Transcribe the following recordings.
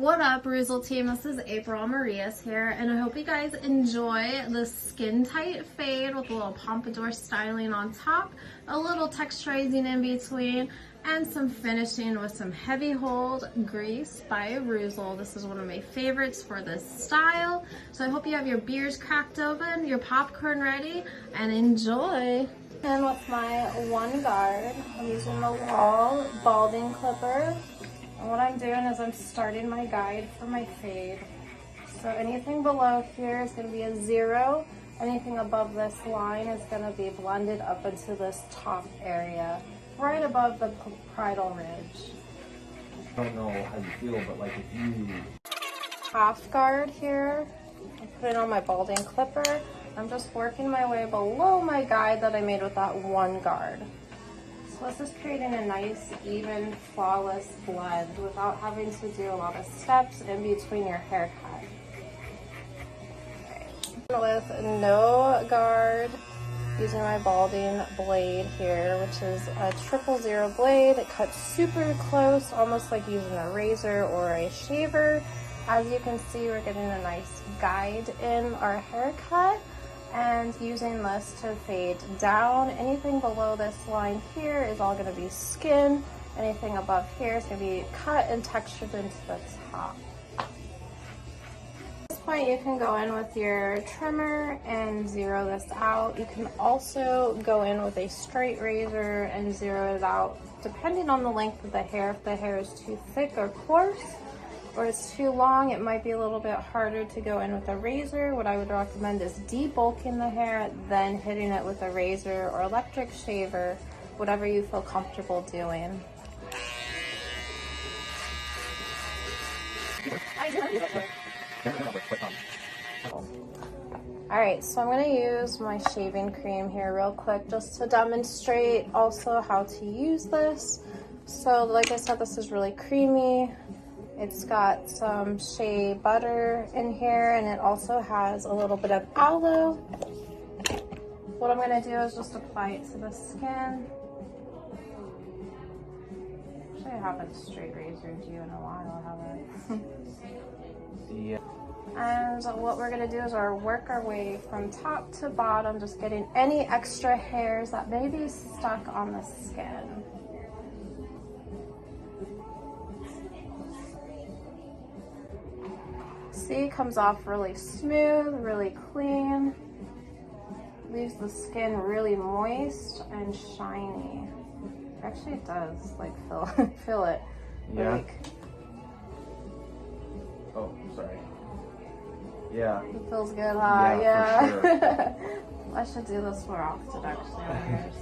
What up, Reuzel team? This is April Marias here, and I hope you guys enjoy the skin tight fade with a little Pompadour styling on top, a little texturizing in between, and some finishing with some heavy hold grease by Reuzel. This is one of my favorites for this style. So I hope you have your beers cracked open, your popcorn ready, and enjoy. And with my one guard, I'm using the Wall balding clipper. And what I'm doing is I'm starting my guide for my fade. So anything below here is going to be a 0. Anything above this line is going to be blended up into this top area, right above the parietal ridge. I don't know how you feel, but like if you... Half guard here, I put it on my balding clipper. I'm just working my way below my guide that I made with that one guard. So this is creating a nice, even, flawless blend without having to do a lot of steps in between your haircut. With no guard, using my balding blade here, which is a 000 blade. It cuts super close, almost like using a razor or a shaver. As you can see, we're getting a nice guide in our haircut, and using this to fade down. Anything below this line here is all going to be skin. Anything above here is going to be cut and textured into the top. At this point, you can go in with your trimmer and zero this out. You can also go in with a straight razor and zero it out, depending on the length of the hair. If the hair is too thick or coarse, or it's too long, it might be a little bit harder to go in with a razor. What I would recommend is debulking the hair, then hitting it with a razor or electric shaver, whatever you feel comfortable doing. Alright, so I'm going to use my shaving cream here real quick just to demonstrate also how to use this. So like I said, this is really creamy. It's got some shea butter in here, and it also has a little bit of aloe. What I'm going to do is just apply it to the skin. Actually, I haven't straight razored you in a while, have I? Yeah. And what we're going to do is work our way from top to bottom, just getting any extra hairs that may be stuck on the skin. See, it comes off really smooth, really clean. Leaves the skin really moist and shiny. Actually, it does, like, feel it. Yeah. Like, Oh, sorry. Yeah. it feels good, huh? Yeah, for sure. I should do this more often, actually, on yours.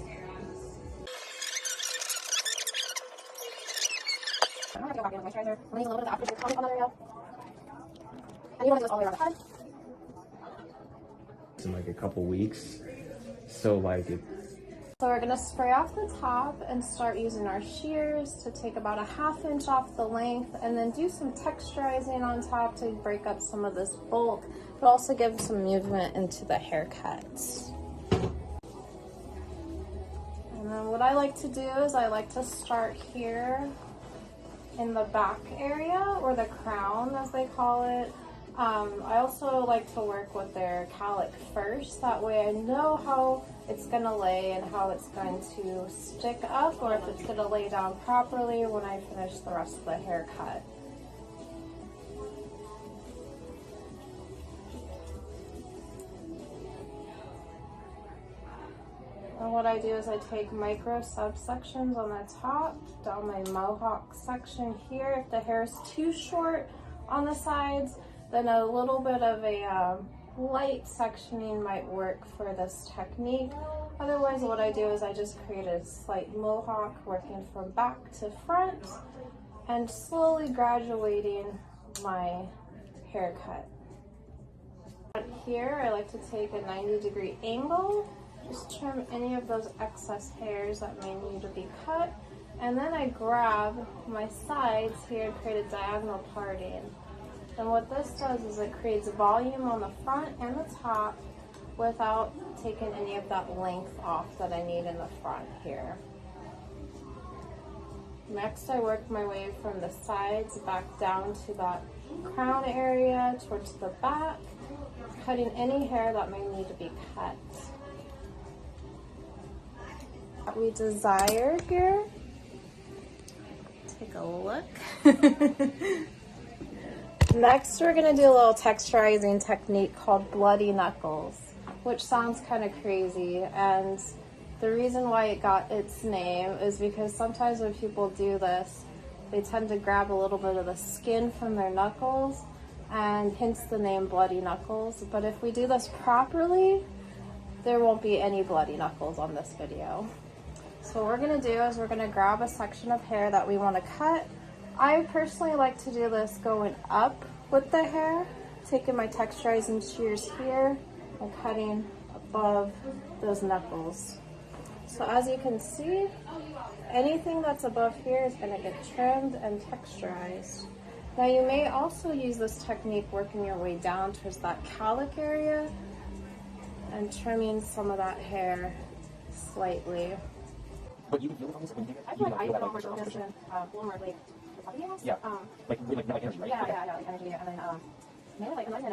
I'm gonna go back in with moisturizer. I'm gonna use a little bit of the aftershave tonic on that area. And you want to do this all the way around the head. In like a couple weeks, so like it. So we're going to spray off the top and start using our shears to take about a ½ inch off the length, and then do some texturizing on top to break up some of this bulk, but also give some movement into the haircuts. And then what I like to do is I like to start here in the back area, or the crown as they call it. I also like to work with their cowlick first, that way I know how it's going to lay and how it's going to stick up, or if it's going to lay down properly when I finish the rest of the haircut. And what I do is I take micro subsections on the top, down my mohawk section here. If the hair is too short on the sides, then a little bit of a light sectioning might work for this technique. Otherwise, what I do is I just create a slight mohawk, working from back to front and slowly graduating my haircut. Here, I like to take a 90-degree angle, just trim any of those excess hairs that may need to be cut, and then I grab my sides here and create a diagonal parting. And what this does is it creates volume on the front and the top without taking any of that length off that I need in the front here. Next, I work my way from the sides back down to that crown area towards the back, cutting any hair that may need to be cut. What we desire here. Take a look. Next, we're gonna do a little texturizing technique called bloody knuckles, which sounds kind of crazy, and the reason why it got its name is because sometimes when people do this, they tend to grab a little bit of the skin from their knuckles, and hence the name bloody knuckles. But if we do this properly, there won't be any bloody knuckles on this video. So what we're gonna do is we're gonna grab a section of hair that we wanna cut. I personally like to do this going up with the hair, taking my texturizing shears here and cutting above those knuckles. So as you can see, anything that's above here is going to get trimmed and texturized. Now you may also use this technique working your way down towards that cowlick area and trimming some of that hair slightly. But you feel almost like when you I feel like I feel over this and a little more like puppy hands. Yeah. Like energy, right? Yeah, like energy, and then maybe like another.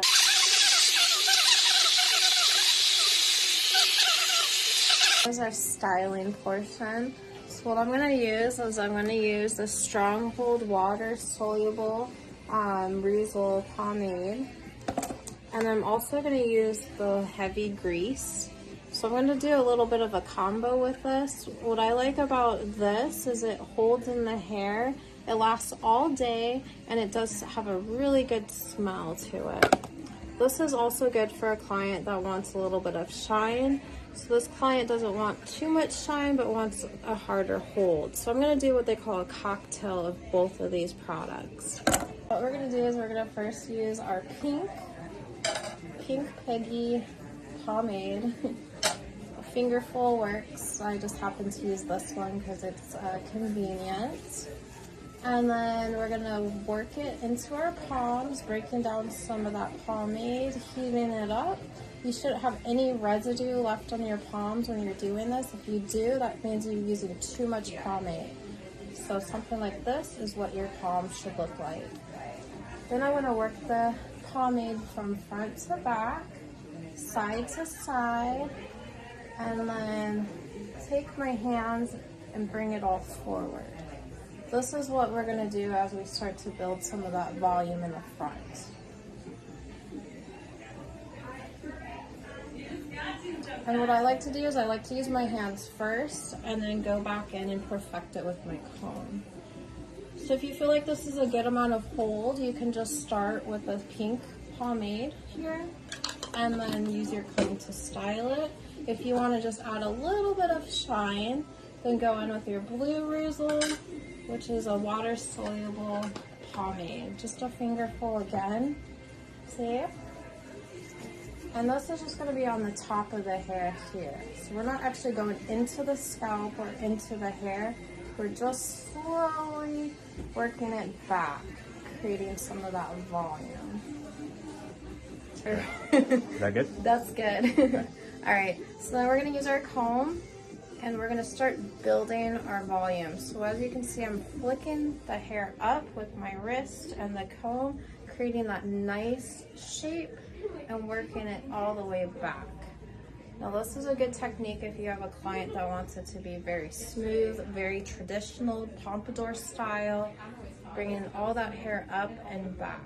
This is our styling portion. So what I'm going to use is I'm going to use the Stronghold water soluble Reuzel pomade, and I'm also going to use the heavy grease. So I'm going to do a little bit of a combo with this. What I like about this is it holds in the hair, it lasts all day, and it does have a really good smell to it. This is also good for a client that wants a little bit of shine. So this client doesn't want too much shine but wants a harder hold. So I'm going to do what they call a cocktail of both of these products. What we're going to do is we're going to first use our Pink Piggy pomade. A fingerful works. I just happen to use this one because it's convenient. And then we're going to work it into our palms, breaking down some of that pomade, heating it up. You shouldn't have any residue left on your palms when you're doing this. If you do, that means you're using too much pomade. So something like this is what your palms should look like. Then I want to work the pomade from front to back, side to side, and then take my hands and bring it all forward. This is what we're going to do as we start to build some of that volume in the front. And what I like to do is I like to use my hands first and then go back in and perfect it with my comb. So if you feel like this is a good amount of hold, you can just start with a pink pomade here and then use your comb to style it. If you want to just add a little bit of shine, then go in with your blue Reuzel, which is a water-soluble pomade. Just a fingerful again. See? And this is just going to be on the top of the hair here. So we're not actually going into the scalp or into the hair. We're just slowly working it back, creating some of that volume. Is that good? That's good. Okay. All right, so then we're going to use our comb and we're going to start building our volume. So as you can see, I'm flicking the hair up with my wrist and the comb, creating that nice shape and working it all the way back. Now this is a good technique if you have a client that wants it to be very smooth, very traditional, Pompadour style, bringing all that hair up and back.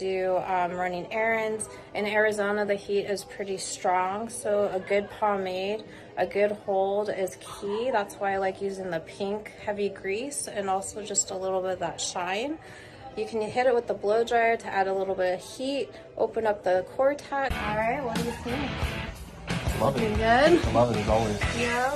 Running errands. In Arizona, the heat is pretty strong, so a good pomade, a good hold is key. That's why I like using the pink heavy grease and also just a little bit of that shine. You can hit it with the blow dryer to add a little bit of heat, open up the cortex. All right, what do you think? Love it. You good? I love it as always. Yeah.